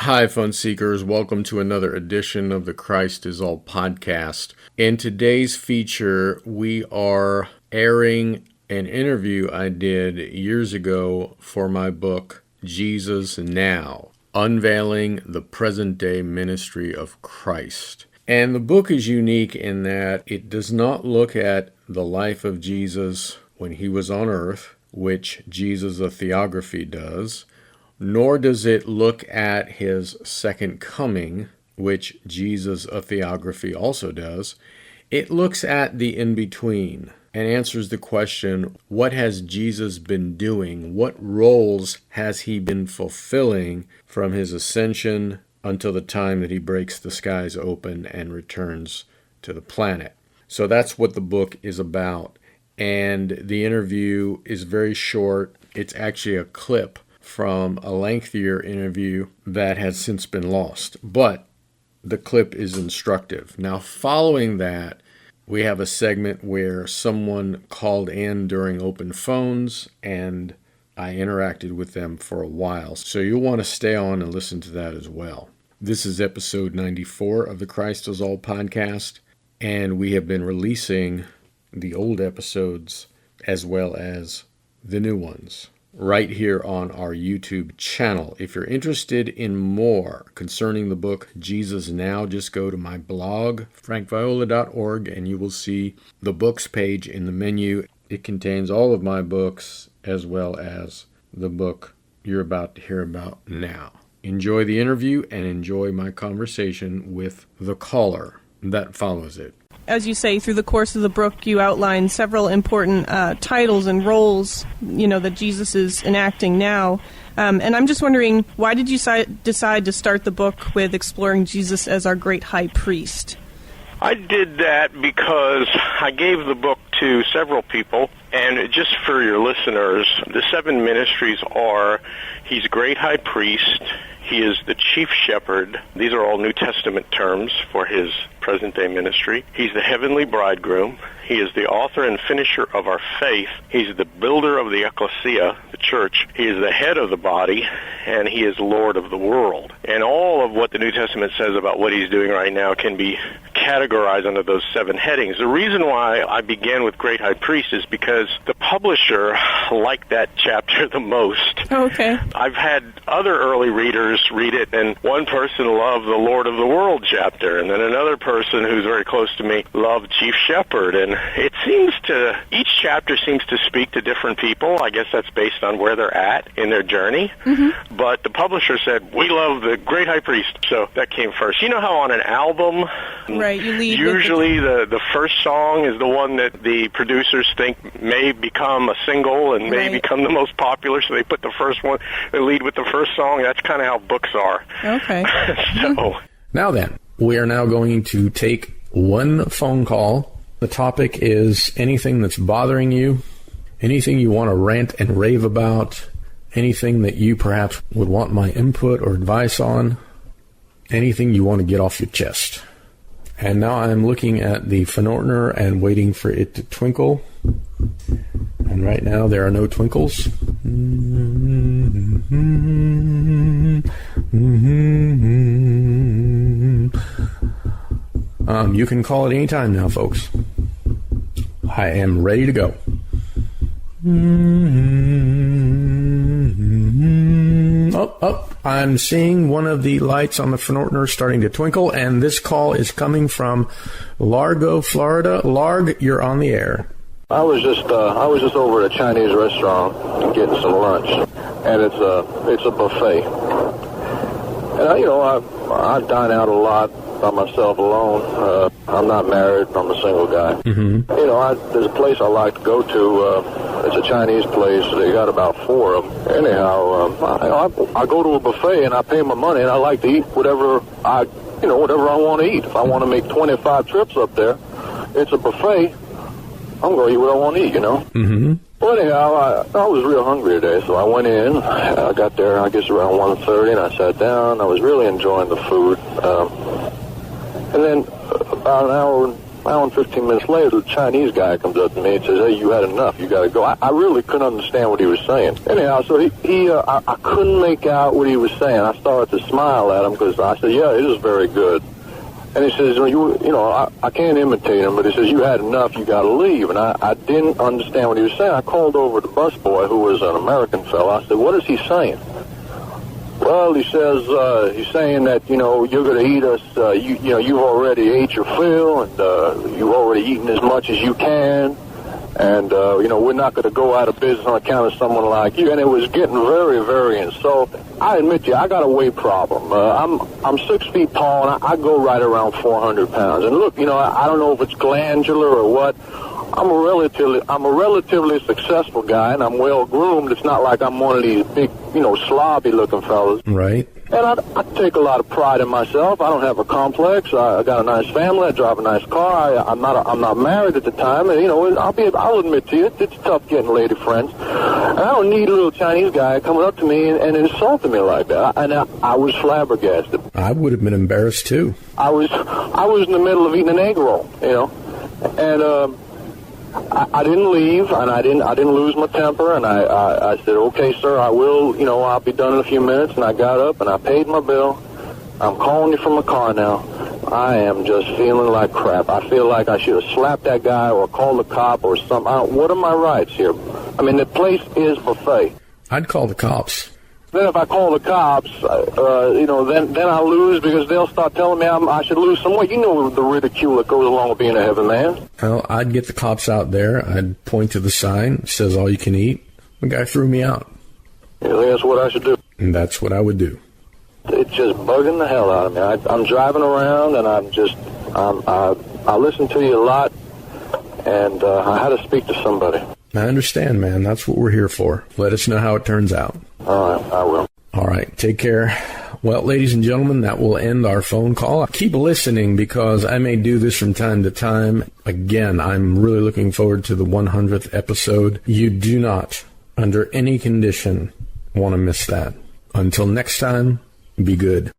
Hi, fun seekers. Welcome to another edition of the Christ is All podcast. In today's feature, we are airing an interview I did years ago for my book, Jesus Now, Unveiling the Present-Day Ministry of Christ. And the book is unique in that it does not look at the life of Jesus when he was on earth, which Jesus a Theography does, nor does it look at his second coming, which Jesus a Theography also does. It looks at the in-between and answers the question, what has Jesus been doing? What roles has he been fulfilling from his ascension until the time that he breaks the skies open and returns to the planet? So that's what the book is about. And the interview is very short. It's actually a clip from a lengthier interview that has since been lost. But the clip is instructive. Now, following that, we have a segment where someone called in during open phones, and I interacted with them for a while. So you'll want to stay on and listen to that as well. This is episode 94 of the Christ is All podcast, and we have been releasing the old episodes as well as the new ones right here on our YouTube channel. If you're interested in more concerning the book Jesus Now, just go to my blog, frankviola.org, and you will see the books page in the menu. It contains all of my books as well as the book you're about to hear about now. Enjoy the interview and enjoy my conversation with the caller that follows it. As you say, through the course of the book, you outline several important titles and roles, that Jesus is enacting now. And I'm just wondering, why did you decide to start the book with exploring Jesus as our great high priest? I did that because I gave the book to several people, and just for your listeners, the 7 ministries are: he's great high priest, he is the chief shepherd. These are all New Testament terms for his present-day ministry. He's the heavenly bridegroom. He is the author and finisher of our faith. He's the builder of the ecclesia, the church. He is the head of the body, and he is Lord of the world. And all of what the New Testament says about what he's doing right now can be categorized under those 7 headings. The reason why I began with Great High Priest is because the publisher liked that chapter the most. Okay. I've had other early readers read it, and one person loved the Lord of the World chapter, and then another person who's very close to me loved Chief Shepherd. And each chapter seems to speak to different people. I guess that's based on where they're at in their journey. Mm-hmm. But the publisher said, we love the Great High Priest, so that came first. You know how on an album, right, you lead usually the first song is the one that the producers think may become a single and may become the most popular, so they put the first one, they lead with the first song. That's kind of how books are. Okay. So now then, we are now going to take one phone call. The topic is anything that's bothering you, anything you want to rant and rave about, anything that you perhaps would want my input or advice on, anything you want to get off your chest. And now I'm looking at the Phanortner and waiting for it to twinkle. And right now there are no twinkles. You can call it any time now, folks. I am ready to go. I'm seeing one of the lights on the Phanortner starting to twinkle, and this call is coming from Largo, Florida. Larg, you're on the air. I was just over at a Chinese restaurant getting some lunch, and it's a buffet. And I dine out a lot by myself alone. I'm not married. I'm a single guy. Mm-hmm. There's a place I like to go to. It's a Chinese place. They got about 4 of them. Anyhow, I go to a buffet and I pay my money, and I like to eat whatever I want to eat. If I want to make 25 trips up there, it's a buffet. I'm going to eat what I want to eat, Mm-hmm. Well, anyhow, I was real hungry today, so I went in. I got there, I guess, around 1:30, and I sat down. I was really enjoying the food. And then about an hour Around 15 minutes later, the Chinese guy comes up to me and says, "Hey, you had enough. You got to go." I really couldn't understand what he was saying. Anyhow, so I couldn't make out what he was saying. I started to smile at him because I said, "Yeah, it is very good." And he says, I can't imitate him, but he says, "You had enough. You got to leave." And I didn't understand what he was saying. I called over the busboy, who was an American fellow. I said, "What is he saying?" Well, he says, he's saying that, you're going to eat us, you've already ate your fill, and you've already eaten as much as you can, and, we're not going to go out of business on account of someone like you. And it was getting very, very insulting. I admit to you, I got a weight problem. I'm 6 feet tall, and I go right around 400 pounds. And look, I don't know if it's glandular or what. I'm a relatively successful guy, and I'm well groomed. It's not like I'm one of these big, slobby looking fellas. Right. And I take a lot of pride in myself. I don't have a complex. I got a nice family. I drive a nice car. I'm not married at the time, and I'll admit to you, it's tough getting lady friends. And I don't need a little Chinese guy coming up to me and insulting me like that. And I was flabbergasted. I would have been embarrassed too. I was in the middle of eating an egg roll, and I didn't leave, and I didn't lose my temper, and I said, "Okay, sir, I will, I'll be done in a few minutes." And I got up and I paid my bill. I'm calling you from the car now. I am just feeling like crap. I feel like I should have slapped that guy or called the cop or something. What are my rights here? I mean, the place is buffet. I'd call the cops. Then if I call the cops, then I lose because they'll start telling me I should lose some weight. You know the ridicule that goes along with being a heavy man. Well, I'd get the cops out there. I'd point to the sign. It says all you can eat. The guy threw me out. You think that's what I should do? And that's what I would do. It's just bugging the hell out of me. I'm driving around, and I listen to you a lot, and I had to speak to somebody. I understand, man. That's what we're here for. Let us know how it turns out. All right, I will. All right, take care. Well, ladies and gentlemen, that will end our phone call. Keep listening because I may do this from time to time. Again, I'm really looking forward to the 100th episode. You do not, under any condition, want to miss that. Until next time, be good.